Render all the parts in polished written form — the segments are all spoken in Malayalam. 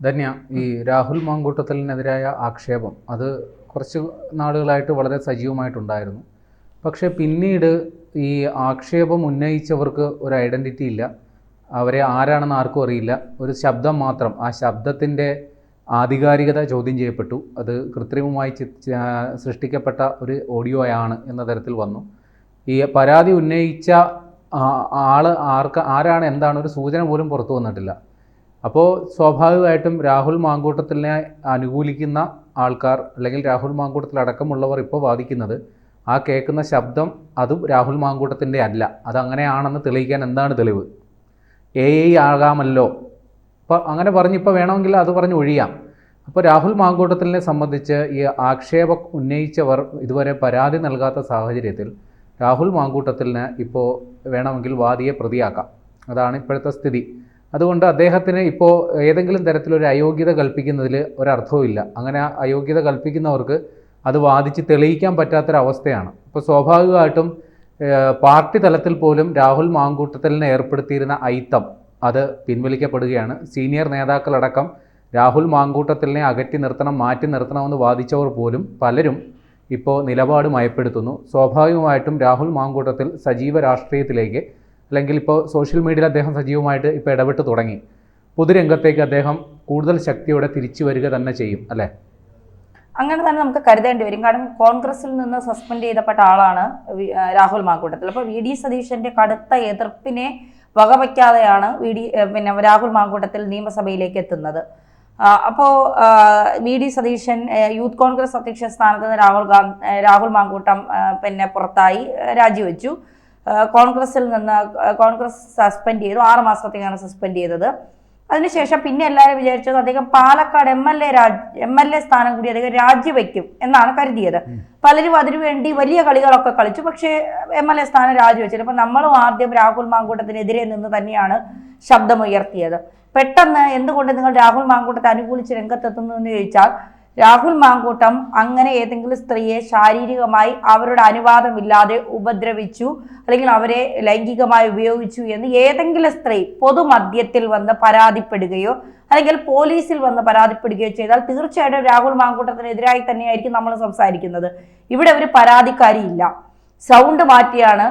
ധന്യ, ഈ രാഹുൽ മാങ്കൂട്ടത്തിനെതിരായ ആക്ഷേപം അത് കുറച്ച് നാളുകളായിട്ട് വളരെ സജീവമായിട്ടുണ്ടായിരുന്നു. പക്ഷേ പിന്നീട് ഈ ആക്ഷേപം ഉന്നയിച്ചവർക്ക് ഒരു ഐഡൻറ്റിറ്റി ഇല്ല, അവരെ ആരാണെന്ന് ആർക്കും അറിയില്ല. ഒരു ശബ്ദം മാത്രം, ആ ശബ്ദത്തിൻ്റെ ആധികാരികത ചോദ്യം ചെയ്യപ്പെട്ടു. അത് കൃത്രിമമായി സൃഷ്ടിക്കപ്പെട്ട ഒരു ഓഡിയോയാണ് എന്ന തരത്തിൽ വന്നു. ഈ പരാതി ഉന്നയിച്ച ആൾ ആരാണ് എന്താണ് ഒരു സൂചന പോലും പുറത്തു വന്നിട്ടില്ല. അപ്പോൾ സ്വാഭാവികമായിട്ടും രാഹുൽ മാങ്കൂട്ടത്തിലിനെ അനുകൂലിക്കുന്ന ആൾക്കാർ അല്ലെങ്കിൽ രാഹുൽ മാങ്കൂട്ടത്തിലടക്കമുള്ളവർ ഇപ്പോൾ വാദിക്കുന്നത് ആ കേൾക്കുന്ന ശബ്ദം അതും രാഹുൽ മാങ്കൂട്ടത്തിൻ്റെ അല്ല, അതങ്ങനെയാണെന്ന് തെളിയിക്കാൻ എന്താണ് തെളിവ്? AI ആകാമല്ലോ. അപ്പോൾ അങ്ങനെ പറഞ്ഞിപ്പോൾ വേണമെങ്കിൽ അത് പറഞ്ഞ് ഒഴിയാം. അപ്പോൾ രാഹുൽ മാങ്കൂട്ടത്തിലിനെ സംബന്ധിച്ച് ഈ ആക്ഷേപം ഉന്നയിച്ചവർ ഇതുവരെ പരാതി നൽകാത്ത സാഹചര്യത്തിൽ രാഹുൽ മാങ്കൂട്ടത്തിലിന് ഇപ്പോൾ വേണമെങ്കിൽ വാദിയെ പ്രതിയാക്കാം. അതാണ് ഇപ്പോഴത്തെ സ്ഥിതി. അതുകൊണ്ട് അദ്ദേഹത്തിന് ഇപ്പോൾ ഏതെങ്കിലും തരത്തിലൊരു അയോഗ്യത കൽപ്പിക്കുന്നതിൽ ഒരർത്ഥവുമില്ല. അങ്ങനെ അയോഗ്യത കൽപ്പിക്കുന്നവർക്ക് അത് വാദിച്ച് തെളിയിക്കാൻ പറ്റാത്തൊരവസ്ഥയാണ്. ഇപ്പോൾ സ്വാഭാവികമായിട്ടും പാർട്ടി തലത്തിൽ പോലും രാഹുൽ മാങ്കൂട്ടത്തിലിനെ ഏർപ്പെടുത്തിയിരുന്ന അയിത്തം അത് പിൻവലിക്കപ്പെടുകയാണ്. സീനിയർ നേതാക്കളടക്കം രാഹുൽ മാങ്കൂട്ടത്തിലിനെ അകറ്റി നിർത്തണം, മാറ്റി നിർത്തണമെന്ന് വാദിച്ചവർ പോലും പലരും ഇപ്പോൾ നിലപാട് മയപ്പെടുത്തുന്നു. സ്വാഭാവികമായിട്ടും രാഹുൽ മാങ്കൂട്ടത്തിൽ സജീവ രാഷ്ട്രീയത്തിലേക്ക്, അല്ലെങ്കിൽ ഇപ്പോൾ സോഷ്യൽ മീഡിയയിൽ അദ്ദേഹം സജീവമായിട്ട് ഇപ്പോൾ ഇടപെട്ട് തുടങ്ങി. പൊതുരംഗത്തേക്ക് അദ്ദേഹം കൂടുതൽ ശക്തിയോടെ തിരിച്ചു വരിക തന്നെ ചെയ്യും, അല്ലേ? അങ്ങനെ തന്നെ നമുക്ക് കരുതേണ്ടി വരും. കാരണം കോൺഗ്രസിൽ നിന്ന് സസ്പെൻഡ് ചെയ്യപ്പെട്ട ആളാണ് രാഹുൽ മാങ്കൂട്ടത്തിൽ. അപ്പോൾ VD സതീശന്റെ കടുത്ത എതിർപ്പിനെ വകവയ്ക്കാതെയാണ് രാഹുൽ മാങ്കൂട്ടത്തിൽ നിയമസഭയിലേക്ക് എത്തുന്നത്. അപ്പോൾ VD സതീശൻ യൂത്ത് കോൺഗ്രസ് അധ്യക്ഷ സ്ഥാനത്ത് നിന്ന് രാഹുൽ മാങ്കൂട്ടം പുറത്തായി രാജിവെച്ചു. കോൺഗ്രസ് സസ്പെൻഡ് ചെയ്തു. 6 മാസത്തേക്കാണ് സസ്പെൻഡ് ചെയ്തത്. അതിനുശേഷം പിന്നെ എല്ലാവരും വിചാരിച്ചത് അദ്ദേഹം പാലക്കാട് MLA സ്ഥാനം കൂടി അദ്ദേഹം രാജിവെക്കും എന്നാണ് കരുതിയത്. പലരും അതിനുവേണ്ടി വലിയ കളികളൊക്കെ കളിച്ചു. പക്ഷേ MLA സ്ഥാനം രാജിവെച്ചില്ല. അപ്പം നമ്മളും ആദ്യം രാഹുൽ മാങ്കൂട്ടത്തിനെതിരെ നിന്ന് തന്നെയാണ് ശബ്ദമുയർത്തിയത്. പെട്ടെന്ന് എന്തുകൊണ്ട് നിങ്ങൾ രാഹുൽ മാങ്കൂട്ടത്തെ അനുകൂലിച്ച് രംഗത്തെത്തുന്നു എന്ന് ചോദിച്ചാൽ, രാഹുൽ മാങ്കൂട്ടം അങ്ങനെ ഏതെങ്കിലും സ്ത്രീയെ ശാരീരികമായി അവരുടെ അനുവാദമില്ലാതെ ഉപദ്രവിച്ചു അല്ലെങ്കിൽ അവരെ ലൈംഗികമായി ഉപയോഗിച്ചു എന്ന് ഏതെങ്കിലും സ്ത്രീ പൊതുമധ്യത്തിൽ വന്ന് പരാതിപ്പെടുകയോ അല്ലെങ്കിൽ പോലീസിൽ വന്ന് പരാതിപ്പെടുകയോ ചെയ്താൽ തീർച്ചയായിട്ടും രാഹുൽ മാങ്കൂട്ടത്തിനെതിരായി തന്നെയായിരിക്കും നമ്മൾ സംസാരിക്കുന്നത്. ഇവിടെ ഒരു പരാതിക്കാരിയില്ല. സൗണ്ട് മാറ്റിയാണ്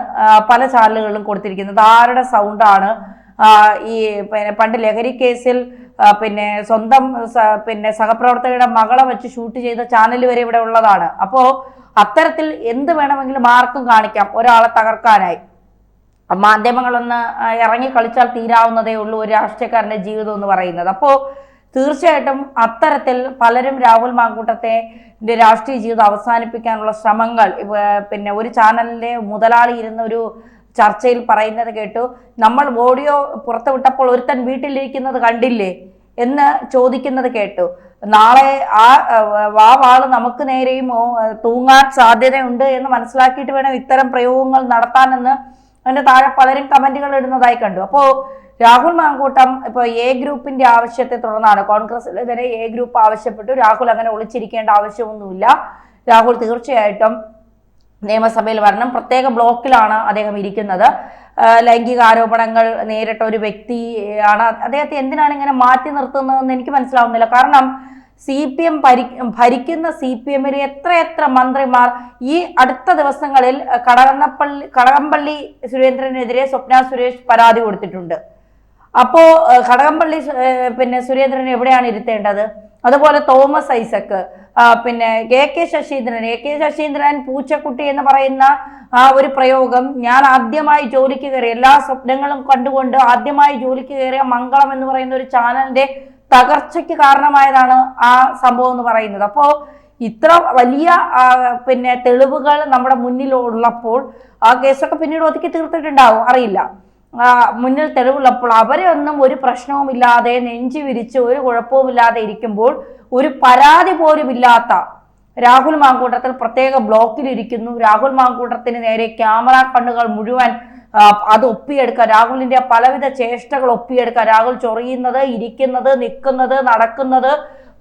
പല ചാനലുകളിലും കൊടുത്തിരിക്കുന്നത്. ആരുടെ സൗണ്ടാണ്? ഈ പണ്ട് ലഹരി കേസിൽ സ്വന്തം സഹപ്രവർത്തകരുടെ മകളെ വെച്ച് ഷൂട്ട് ചെയ്ത ചാനൽ വരെ ഇവിടെ ഉള്ളതാണ്. അപ്പോൾ അത്തരത്തിൽ എന്ത് വേണമെങ്കിലും ആർക്കും കാണിക്കാം ഒരാളെ തകർക്കാനായി. മാധ്യമങ്ങളൊന്ന് ഇറങ്ങി കളിച്ചാൽ തീരാവുന്നതേ ഉള്ളൂ ഒരു രാഷ്ട്രീയക്കാരന്റെ ജീവിതം എന്ന് പറയുന്നത്. അപ്പോൾ തീർച്ചയായിട്ടും അത്തരത്തിൽ പലരും രാഹുൽ മാങ്കൂട്ടത്തെ രാഷ്ട്രീയ ജീവിതം അവസാനിപ്പിക്കാനുള്ള ശ്രമങ്ങൾ ഒരു ചാനലിന്റെ മുതലാളി ഇരുന്ന ഒരു ചർച്ചയിൽ പറയുന്നത് കേട്ടു. നമ്മൾ ഓഡിയോ പുറത്തുവിട്ടപ്പോൾ ഒരുത്തൻ വീട്ടിലിരിക്കുന്നത് കണ്ടില്ലേ എന്ന് ചോദിക്കുന്നത് കേട്ടു. നാളെ വാള് നമുക്ക് നേരെയും തൂങ്ങാൻ സാധ്യതയുണ്ട് എന്ന് മനസ്സിലാക്കിയിട്ട് വേണം ഇത്തരം പ്രയോഗങ്ങൾ നടത്താനെന്ന് അതിന്റെ താഴെ പലരും കമന്റുകൾ ഇടുന്നതായി കണ്ടു. അപ്പോൾ രാഹുൽ മാങ്കൂട്ടം ഇപ്പോൾ A ഗ്രൂപ്പിന്റെ ആവശ്യത്തെ തുടർന്നാണ് കോൺഗ്രസിലെതിരെ A ഗ്രൂപ്പ് ആവശ്യപ്പെട്ടു. രാഹുൽ അങ്ങനെ ഒളിച്ചിരിക്കേണ്ട ആവശ്യമൊന്നുമില്ല. രാഹുൽ തീർച്ചയായിട്ടും നിയമസഭയിൽ വരണം. പ്രത്യേക ബ്ലോക്കിലാണ് അദ്ദേഹം ഇരിക്കുന്നത്. ലൈംഗിക ആരോപണങ്ങൾ നേരിട്ട ഒരു വ്യക്തിയാണ്. അദ്ദേഹത്തെ എന്തിനാണ് ഇങ്ങനെ മാറ്റി നിർത്തുന്നതെന്ന് എനിക്ക് മനസ്സിലാവുന്നില്ല. കാരണം CPM ഭരിക്കുന്ന CPM-ൽ എത്ര മന്ത്രിമാർ ഈ അടുത്ത ദിവസങ്ങളിൽ കടകംപള്ളി സുരേന്ദ്രനെതിരെ സ്വപ്ന സുരേഷ് പരാതി കൊടുത്തിട്ടുണ്ട്. അപ്പോ കടകംപള്ളി സുരേന്ദ്രൻ എവിടെയാണ് ഇരുത്തേണ്ടത്? അതുപോലെ തോമസ് ഐസക്ക്, AK ശശീന്ദ്രൻ പൂച്ചക്കുട്ടി എന്ന് പറയുന്ന ആ ഒരു പ്രയോഗം, ഞാൻ ആദ്യമായി ജോലിക്ക് കയറി എല്ലാ സ്വപ്നങ്ങളും കണ്ടുകൊണ്ട് ആദ്യമായി ജോലിക്ക് കയറിയ മംഗളം എന്ന് പറയുന്ന ഒരു ചാനലിന്റെ തകർച്ചയ്ക്ക് കാരണമായതാണ് ആ സംഭവം എന്ന് പറയുന്നത്. അപ്പോ ഇത്ര വലിയ തെളിവുകൾ നമ്മുടെ മുന്നിൽ ഉള്ളപ്പോൾ ആ കേസൊക്കെ പിന്നീട് ഒതുക്കി തീർത്തിട്ടുണ്ടാവും, അറിയില്ല. മുന്നിൽ തെളിവുള്ളപ്പോൾ അവരെ ഒന്നും ഒരു പ്രശ്നവുമില്ലാതെ നെഞ്ചു വിരിച്ച് ഒരു കുഴപ്പവുമില്ലാതെ ഇരിക്കുമ്പോൾ ഒരു പരാതി പോലും ഇല്ലാത്ത രാഹുൽ മാങ്കൂട്ടത്തിൽ പ്രത്യേക ബ്ലോക്കിലിരിക്കുന്നു. രാഹുൽ മാങ്കൂട്ടത്തിന് നേരെ ക്യാമറ കണ്ണുകൾ മുഴുവൻ അത് ഒപ്പിയെടുക്കാൻ, രാഹുലിന്റെ പലവിധ ചേഷ്ടകൾ ഒപ്പിയെടുക്കാൻ, രാഹുൽ ചൊറിയുന്നത്, ഇരിക്കുന്നത്, നിൽക്കുന്നത്, നടക്കുന്നത്,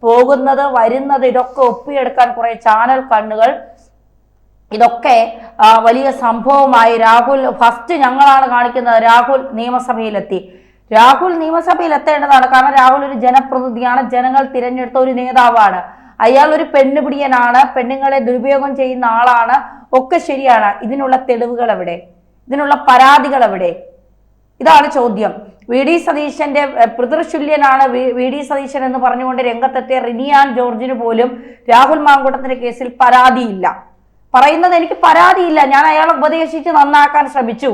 പോകുന്നത്, വരുന്നത്, ഇതൊക്കെ ഒപ്പിയെടുക്കാൻ കുറെ ചാനൽ കണ്ണുകൾ. ഇതൊക്കെ വലിയ സംഭവമായി. രാഹുൽ ഫസ്റ്റ് ഞങ്ങളാണ് കാണിക്കുന്നത്. രാഹുൽ നിയമസഭയിലെത്തി. രാഹുൽ നിയമസഭയിൽ എത്തേണ്ടതാണ്. കാരണം രാഹുൽ ഒരു ജനപ്രതിനിധിയാണ്, ജനങ്ങൾ തിരഞ്ഞെടുത്ത ഒരു നേതാവാണ്. അയാൾ ഒരു പെണ്ണുപിടിയനാണ്, പെണ്ണുങ്ങളെ ദുരുപയോഗം ചെയ്യുന്ന ആളാണ്, ഒക്കെ ശരിയാണ്. ഇതിനുള്ള തെളിവുകൾ എവിടെ? ഇതിനുള്ള പരാതികൾ എവിടെ? ഇതാണ് ചോദ്യം. വി ഡി സതീശന്റെ പിതൃശുല്യനാണ് വി ഡി സതീശൻ എന്ന് പറഞ്ഞുകൊണ്ട് രംഗത്തെത്തിയ റിനിയാൻ ജോർജിന് പോലും രാഹുൽ മാങ്കൂട്ടത്തിന്റെ കേസിൽ പരാതിയില്ല. പറയുന്നത് എനിക്ക് പരാതിയില്ല, ഞാൻ അയാളെ ഉപദേശിച്ച് നന്നാക്കാൻ ശ്രമിച്ചു.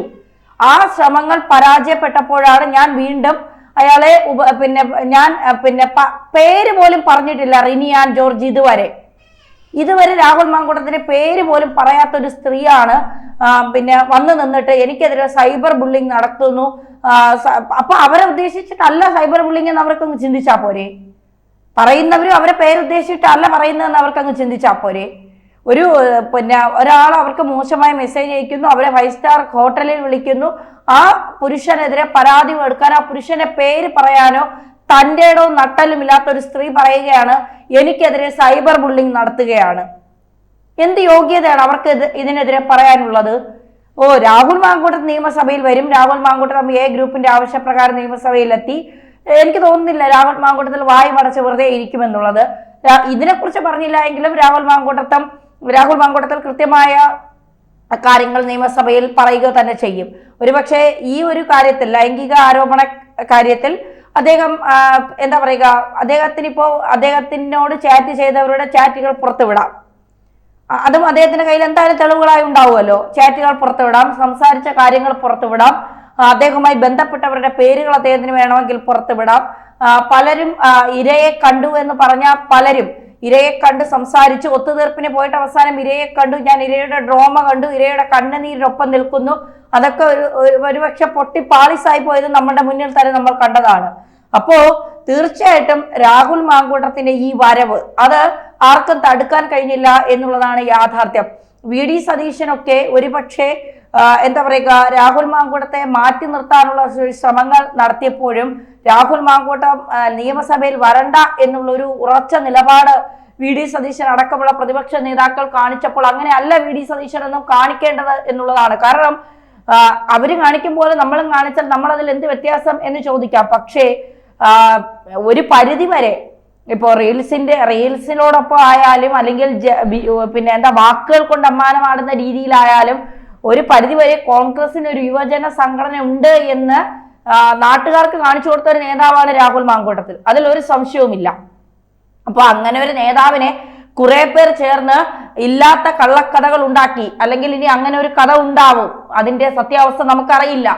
ആ ശ്രമങ്ങൾ പരാജയപ്പെട്ടപ്പോഴാണ് ഞാൻ വീണ്ടും അയാളെ പേര് പോലും പറഞ്ഞിട്ടില്ല റിനിയാൻ ജോർജ്. ഇതുവരെ രാഹുൽ മാങ്കൂട്ടത്തിന്റെ പേര് പോലും പറയാത്തൊരു സ്ത്രീയാണ് വന്നു നിന്നിട്ട് എനിക്കെതിരെ സൈബർ ബുള്ളിങ് നടത്തുന്നു. അപ്പൊ അവരെ ഉദ്ദേശിച്ചിട്ടല്ല സൈബർ ബുള്ളിങ് എന്ന് അവർക്കങ്ങ് ചിന്തിച്ചാ പോരെ? പറയുന്നവരും അവരെ പേരുദ്ദേശിച്ചിട്ടല്ല പറയുന്നതെന്ന് അവർക്കങ്ങ് ചിന്തിച്ചാ പോരെ? ഒരാൾ അവർക്ക് മോശമായ മെസ്സേജ് അയക്കുന്നു, അവരെ 5 സ്റ്റാർ ഹോട്ടലിൽ വിളിക്കുന്നു, ആ പുരുഷനെതിരെ പരാതി എടുക്കാൻ ആ പുരുഷന്റെ പേര് പറയാനോ തൻ്റെ ഇടവും നട്ടലും ഇല്ലാത്ത ഒരു സ്ത്രീ പറയുകയാണ് എനിക്കെതിരെ സൈബർ ബുള്ളിങ് നടത്തുകയാണ്. എന്ത് യോഗ്യതയാണ് അവർക്ക് ഇതിനെതിരെ പറയാനുള്ളത്? രാഹുൽ മാങ്കൂട്ടം നിയമസഭയിൽ വരും, രാഹുൽ മാങ്കൂട്ടം എ ഗ്രൂപ്പിന്റെ ആവശ്യപ്രകാരം നിയമസഭയിലെത്തി. എനിക്ക് തോന്നുന്നില്ല രാഹുൽ മാങ്കൂട്ടത്തിൽ വായി മടച്ച് വെറുതെ ഇരിക്കുമെന്നുള്ളത്. ഇതിനെക്കുറിച്ച് പറഞ്ഞില്ല എങ്കിലും രാഹുൽ മാങ്കൂട്ടത്തിൽ കൃത്യമായ കാര്യങ്ങൾ നിയമസഭയിൽ പറയുക തന്നെ ചെയ്യും. ഒരുപക്ഷെ ഈ ഒരു കാര്യത്തിൽ, ലൈംഗിക ആരോപണ കാര്യത്തിൽ അദ്ദേഹം അദ്ദേഹത്തിനോട് ചാറ്റ് ചെയ്തവരുടെ ചാറ്റുകൾ പുറത്തുവിടാം. അതും അദ്ദേഹത്തിന്റെ കയ്യിൽ എന്തായാലും തെളിവുകളായി ഉണ്ടാവുമല്ലോ. ചാറ്റുകൾ പുറത്തുവിടാം, സംസാരിച്ച കാര്യങ്ങൾ പുറത്തുവിടാം, അദ്ദേഹവുമായി ബന്ധപ്പെട്ടവരുടെ പേരുകൾ അദ്ദേഹത്തിന് വേണമെങ്കിൽ പുറത്തുവിടാം. പലരും ഇരയെ കണ്ടു എന്ന് പറഞ്ഞ പലരും ഇരയെ കണ്ട് സംസാരിച്ചു, ഒത്തുതീർപ്പിന് പോയിട്ട് അവസാനം ഇരയെ കണ്ടു, ഞാൻ ഇരയുടെ ഡ്രോമ കണ്ടു, ഇരയുടെ കണ്ണുനീരിനൊപ്പം നിൽക്കുന്നു, അതൊക്കെ ഒരുപക്ഷെ പൊട്ടി പാളിസായി പോയത് നമ്മുടെ മുന്നിൽ തന്നെ നമ്മൾ കണ്ടതാണ്. അപ്പോ തീർച്ചയായിട്ടും രാഹുൽ മാങ്കൂട്ടത്തിന്റെ ഈ വരവ് അത് ആർക്കും തടുക്കാൻ കഴിഞ്ഞില്ല എന്നുള്ളതാണ് യാഥാർത്ഥ്യം. വി ഡി സതീശനൊക്കെ ഒരുപക്ഷെ രാഹുൽ മാങ്കൂട്ടത്തെ മാറ്റി നിർത്താനുള്ള ശ്രമങ്ങൾ നടത്തിയപ്പോഴും രാഹുൽ മാങ്കൂട്ടം നിയമസഭയിൽ വരണ്ട എന്നുള്ളൊരു ഉറച്ച നിലപാട് വി ഡി സതീശൻ അടക്കമുള്ള പ്രതിപക്ഷ നേതാക്കൾ കാണിച്ചപ്പോൾ അങ്ങനെയല്ല വി ഡി സതീശനൊന്നും കാണിക്കേണ്ടത് എന്നുള്ളതാണ്. കാരണം അവര് കാണിക്കുമ്പോൾ നമ്മളും കാണിച്ചാൽ നമ്മൾ അതിൽ എന്ത് വ്യത്യാസം എന്ന് ചോദിക്കാം. പക്ഷേ ഒരു പരിധി വരെ ഇപ്പോ റീൽസിനോടൊപ്പം ആയാലും അല്ലെങ്കിൽ വാക്കുകൾ കൊണ്ട് അമ്മാനമാടുന്ന രീതിയിലായാലും ഒരു പരിധിവരെ കോൺഗ്രസിന് ഒരു യുവജന സംഘടന ഉണ്ട് എന്ന് നാട്ടുകാർക്ക് കാണിച്ചു കൊടുത്ത ഒരു നേതാവാണ് രാഹുൽ മാങ്കൂട്ടത്തിൽ, അതിലൊരു സംശയവുമില്ല. അപ്പൊ അങ്ങനെ ഒരു നേതാവിനെ കുറെ പേർ ചേർന്ന് ഇല്ലാത്ത കള്ളക്കഥകൾ ഉണ്ടാക്കി, അല്ലെങ്കിൽ ഇനി അങ്ങനെ ഒരു കഥ ഉണ്ടാവും, അതിന്റെ സത്യാവസ്ഥ നമുക്കറിയില്ല.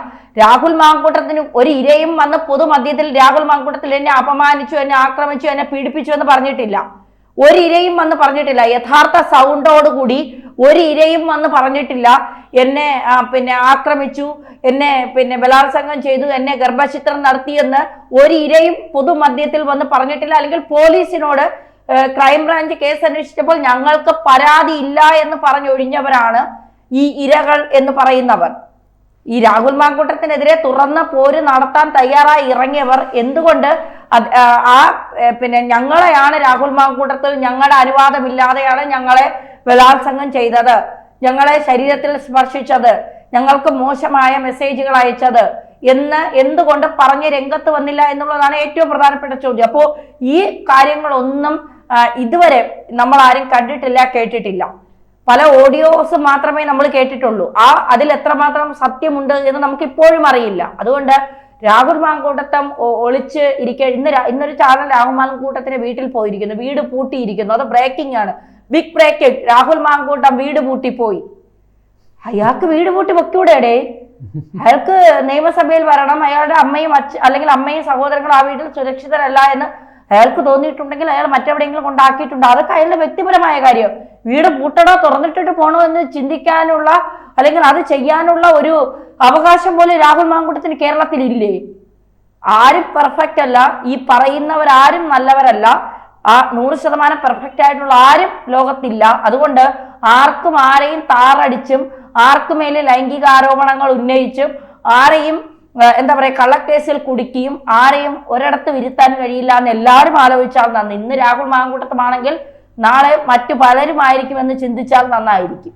രാഹുൽ മാങ്കൂട്ടത്തിന് ഒരു ഇരയും വന്ന് പൊതുമധ്യത്തിൽ രാഹുൽ മാങ്കൂട്ടത്തിൽ എന്നെ അപമാനിച്ചു, എന്നെ ആക്രമിച്ചു, എന്നെ പീഡിപ്പിച്ചു എന്ന് പറഞ്ഞിട്ടില്ല. ഒരു ഇരയും വന്ന് പറഞ്ഞിട്ടില്ല. യഥാർത്ഥ സൗണ്ടോടുകൂടി ഒരു ഇരയും വന്ന് പറഞ്ഞിട്ടില്ല എന്നെ ആക്രമിച്ചു, എന്നെ ബലാത്സംഗം ചെയ്തു, എന്നെ ഗർഭചിത്രം നടത്തിയെന്ന് ഒരു ഇരയും പൊതുമധ്യത്തിൽ വന്ന് പറഞ്ഞിട്ടില്ല. അല്ലെങ്കിൽ പോലീസിനോട് ക്രൈംബ്രാഞ്ച് കേസ് അന്വേഷിച്ചപ്പോൾ ഞങ്ങൾക്ക് പരാതി ഇല്ല എന്ന് പറഞ്ഞൊഴിഞ്ഞവരാണ് ഈ ഇരകൾ എന്ന് പറയുന്നവർ. ഈ രാഹുൽ മാങ്കൂട്ടത്തിനെതിരെ തുറന്ന പോര് നടത്താൻ തയ്യാറായി ഇറങ്ങിയവർ എന്തുകൊണ്ട് ഞങ്ങളെയാണ് രാഹുൽ മാങ്കൂട്ടത്തിൽ ഞങ്ങളുടെ അനുവാദമില്ലാതെയാണ് ഞങ്ങളെ ബലാത്സംഗം ചെയ്തത്, ഞങ്ങളെ ശരീരത്തിൽ സ്പർശിച്ചത്, ഞങ്ങൾക്ക് മോശമായ മെസ്സേജുകൾ അയച്ചത് എന്ന് എന്തുകൊണ്ട് പറഞ്ഞ് രംഗത്ത് വന്നില്ല എന്നുള്ളതാണ് ഏറ്റവും പ്രധാനപ്പെട്ട ചോദ്യം. അപ്പോൾ ഈ കാര്യങ്ങളൊന്നും ഇതുവരെ നമ്മൾ ആരും കണ്ടിട്ടില്ല, കേട്ടിട്ടില്ല. പല ഓഡിയോസ് മാത്രമേ നമ്മൾ കേട്ടിട്ടുള്ളൂ. അതിൽ എത്രമാത്രം സത്യമുണ്ട് എന്ന് നമുക്ക് ഇപ്പോഴും അറിയില്ല. അതുകൊണ്ട് രാഹുൽ മാങ്കൂട്ടം ഒളിച്ച് ഇന്നൊരു ചാനൽ രാഹുൽ മാങ്കൂട്ടത്തിന്റെ വീട്ടിൽ പോയിരിക്കുന്നു, വീട് പൂട്ടിയിരിക്കുന്നു. അത് ബ്രേക്കിംഗ് ആണ്, ബിഗ് ബ്രേക്കിംഗ്. രാഹുൽ മാങ്കൂട്ടം വീട് പൂട്ടിപ്പോയി. അയാൾക്ക് വീട് പൂട്ടി വെക്കൂടെ? അയാൾക്ക് നിയമസഭയിൽ വരണം. അയാളുടെ അമ്മയും അല്ലെങ്കിൽ അമ്മയും സഹോദരങ്ങളും ആ വീട്ടിൽ സുരക്ഷിതരല്ല എന്ന് അയാൾക്ക് തോന്നിയിട്ടുണ്ടെങ്കിൽ അയാൾ മറ്റെവിടെയെങ്കിലും കൊണ്ടാക്കിയിട്ടുണ്ട്. അതൊക്കെ അയാളുടെ വ്യക്തിപരമായ കാര്യം. വീട് പൂട്ടണോ തുറന്നിട്ടിട്ട് പോണോ എന്ന് ചിന്തിക്കാനുള്ള അല്ലെങ്കിൽ അത് ചെയ്യാനുള്ള ഒരു അവകാശം പോലെ രാഹുൽ മാങ്കൂട്ടത്തിന് കേരളത്തിൽ ഇല്ലേ? ആരും പെർഫെക്റ്റ് അല്ല, ഈ പറയുന്നവരാരും നല്ലവരല്ല. 100% പെർഫെക്റ്റ് ആയിട്ടുള്ള ആരും ലോകത്തില്ല. അതുകൊണ്ട് ആർക്കും ആരെയും താറടിച്ചും ആർക്കുമേലെ ലൈംഗിക ആരോപണങ്ങൾ ഉന്നയിച്ചും ആരെയും കള്ളക്കേസിൽ കുടുക്കിയും ആരെയും ഒരിടത്ത് വിരുത്താൻ കഴിയില്ല എന്ന് എല്ലാവരും ആലോചിച്ചാൽ നന്ദി. ഇന്ന് രാഹുൽ മാങ്കൂട്ടത്തുമാണെങ്കിൽ നാളെ മറ്റു പലരുമായിരിക്കുമെന്ന് ചിന്തിച്ചാൽ നന്നായിരിക്കും.